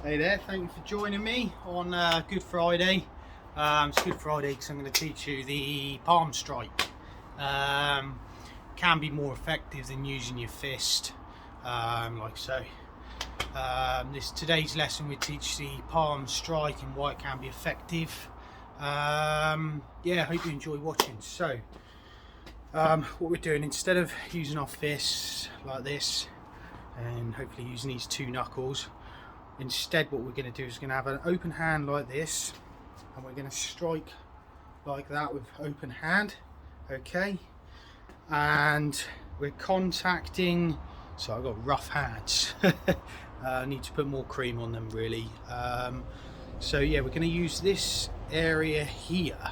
Hey there, thank you for joining me on Good Friday. It's Good Friday because I'm going to teach you the palm strike. Can be more effective than using your fist, like so. Today's lesson we teach the palm strike and why it can be effective. Yeah, I hope you enjoy watching. So, what we're doing, instead of using our fists like this and hopefully using these two knuckles, instead what we're going to do is going to have an open hand like this, and we're going to strike like that with open hand, okay? And we're contacting, so I've got rough hands. I need to put more cream on them really. So yeah, we're going to use this area here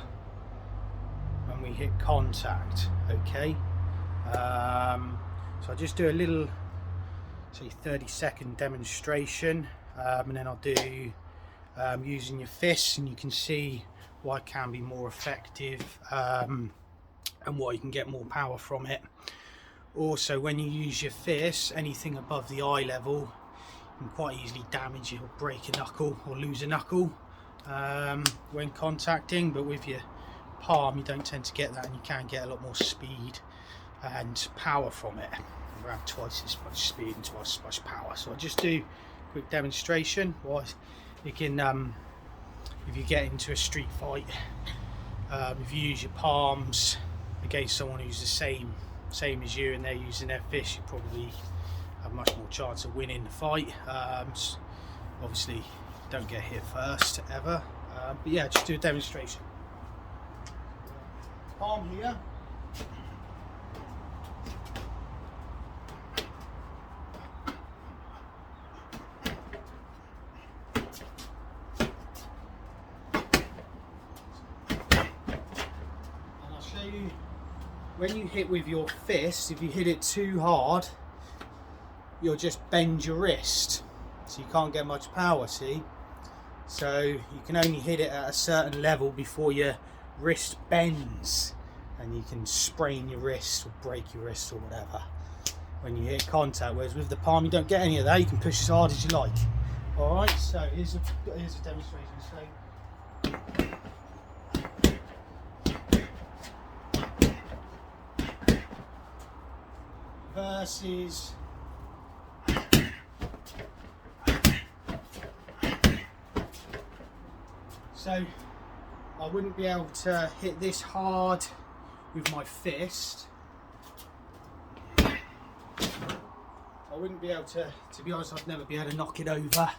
when we hit contact, okay? So I'll just do a little, say 30-second demonstration, and then I'll do using your fists, and you can see why it can be more effective, and why you can get more power from it. Also, when you use your fists, anything above the eye level, you can quite easily damage it or break a knuckle or lose a knuckle when contacting, but with your palm you don't tend to get that, and you can get a lot more speed and power from it. Around twice as much speed and twice as much power. So I'll just do a quick demonstration. You can, if you get into a street fight, if you use your palms against someone who's the same as you and they're using their fists, you probably have much more chance of winning the fight. Obviously don't get hit first ever, but yeah, just do a demonstration. Palm here. When you hit with your fist, if you hit it too hard, you'll just bend your wrist, so you can't get much power, see? So you can only hit it at a certain level before your wrist bends, and you can sprain your wrist or break your wrist or whatever when you hit contact, whereas with the palm you don't get any of that. You can push as hard as you like. Alright, so here's a demonstration. So versus so I wouldn't be able to hit this hard with my fist. I wouldn't be able to be honest, I'd never be able to knock it over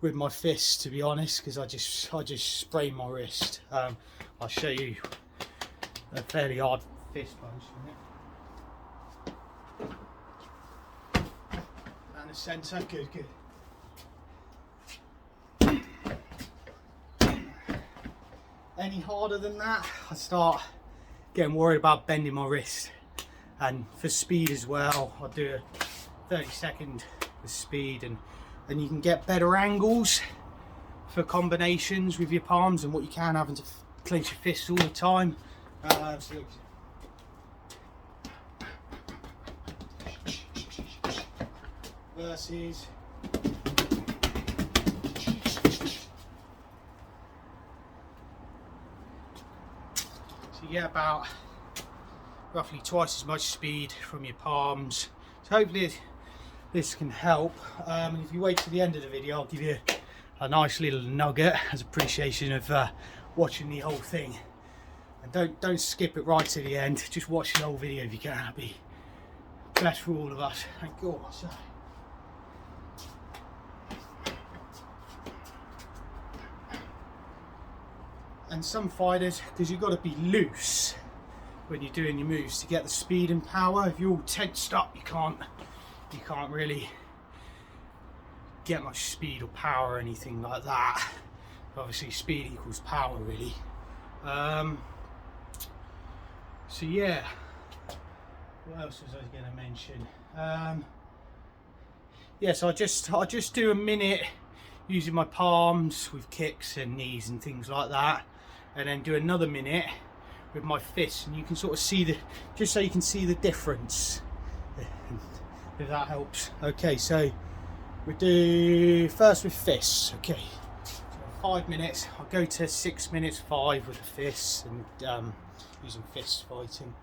with my fist, to be honest, because I just sprain my wrist. I'll show you a fairly hard fist punch from it. And the centre, good. Any harder than that, I start getting worried about bending my wrist. And for speed as well, I'll do a 30-second with speed, and you can get better angles for combinations with your palms than what you can having to clench your fists all the time. Versus so you get about roughly twice as much speed from your palms. So hopefully this can help, and if you wait to the end of the video, I'll give you a nice little nugget as appreciation of watching the whole thing. And don't skip it right to the end, just watch the whole video if you can. That'd be best for all of us. Thank God. So, and some fighters, because you've got to be loose when you're doing your moves to get the speed and power. If you're all tensed up, you can't really get much speed or power or anything like that. Obviously speed equals power really. So yeah, what else was I going to mention? Yeah, so I just do a minute using my palms with kicks and knees and things like that, and then do another minute with my fists, and you can sort of see just so you can see the difference, if that helps. Okay, so We do first with fists. Okay, so 5 minutes. I'll go to 6 minutes 5 with the fists and using fist fighting.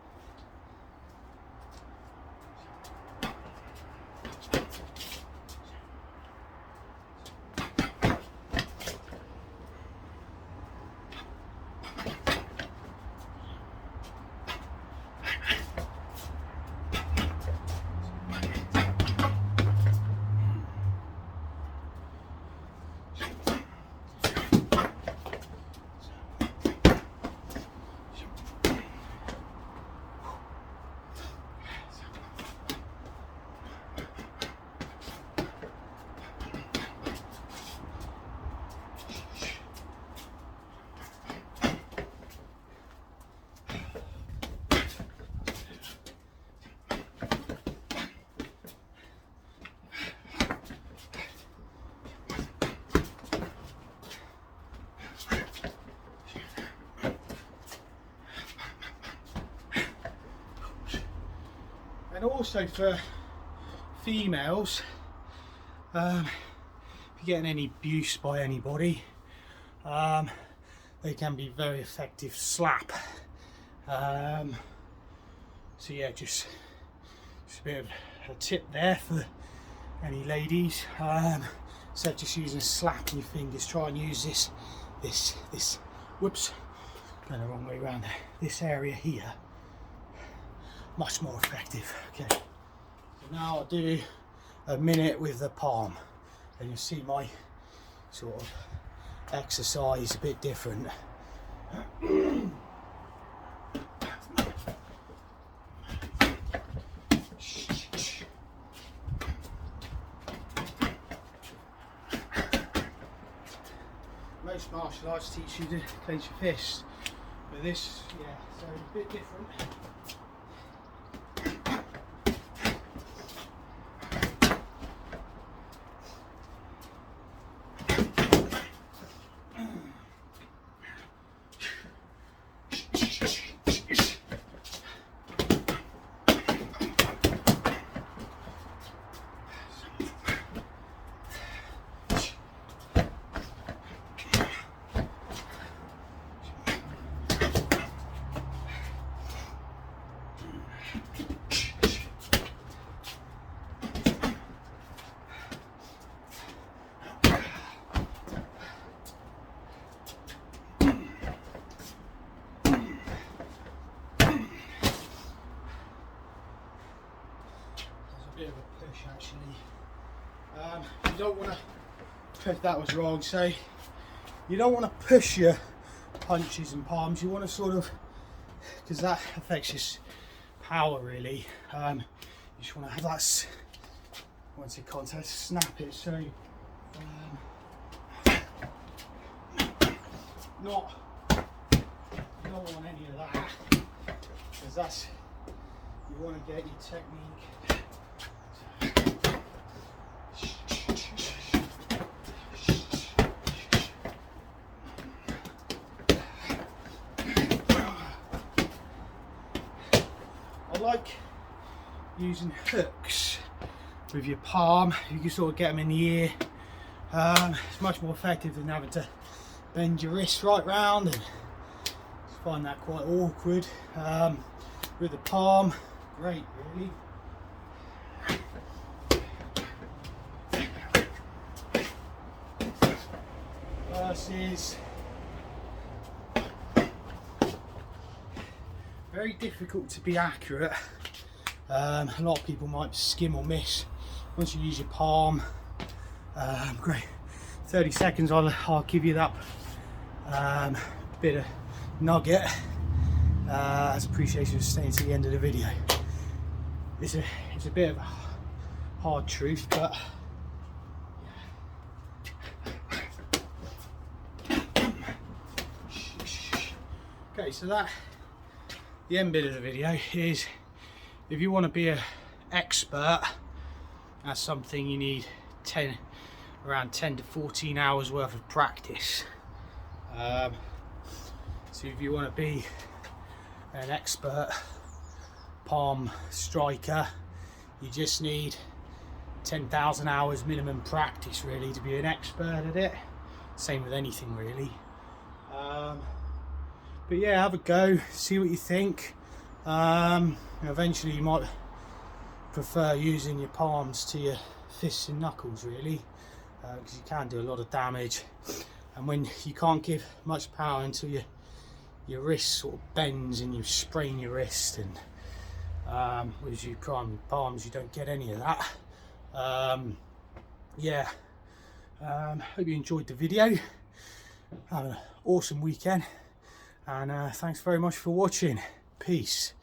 And also for females, if you're getting any abuse by anybody, they can be very effective slap. So yeah, just a bit of a tip there for any ladies. So just using a slap in your fingers. Try and use this whoops, going the wrong way around there. This area here, much more effective. Okay, so now I'll do a minute with the palm, and you'll see my sort of exercise a bit different. Most martial arts teach you to clench your fists, but this, yeah, so a bit different. Bit of a push actually. You don't want to, that was wrong, so you don't want to push your punches and palms. You want to sort of, because that affects your power really. You just want to have that, once in contact, snap it. So you don't want any of that, because that's, you want to get your technique. I like using hooks with your palm. You can sort of get them in the ear. It's much more effective than having to bend your wrist right round, and I find that quite awkward. With the palm, great really. Versus very difficult to be accurate. A lot of people might skim or miss once you use your palm. Great, 30 seconds I'll give you that bit of nugget as appreciation for staying to the end of the video. It's a bit of a hard truth, but okay, so that the end bit of the video is, if you want to be an expert at something, you need around 10 to 14 hours worth of practice. So if you want to be an expert palm striker, you just need 10,000 hours minimum practice really to be an expert at it. Same with anything really. But yeah, have a go, see what you think. Eventually you might prefer using your palms to your fists and knuckles really, because you can do a lot of damage, and when you can't give much power until your wrist sort of bends and you sprain your wrist, and with your primary palms you don't get any of that. Hope you enjoyed the video. Have an awesome weekend, and thanks very much for watching. Peace.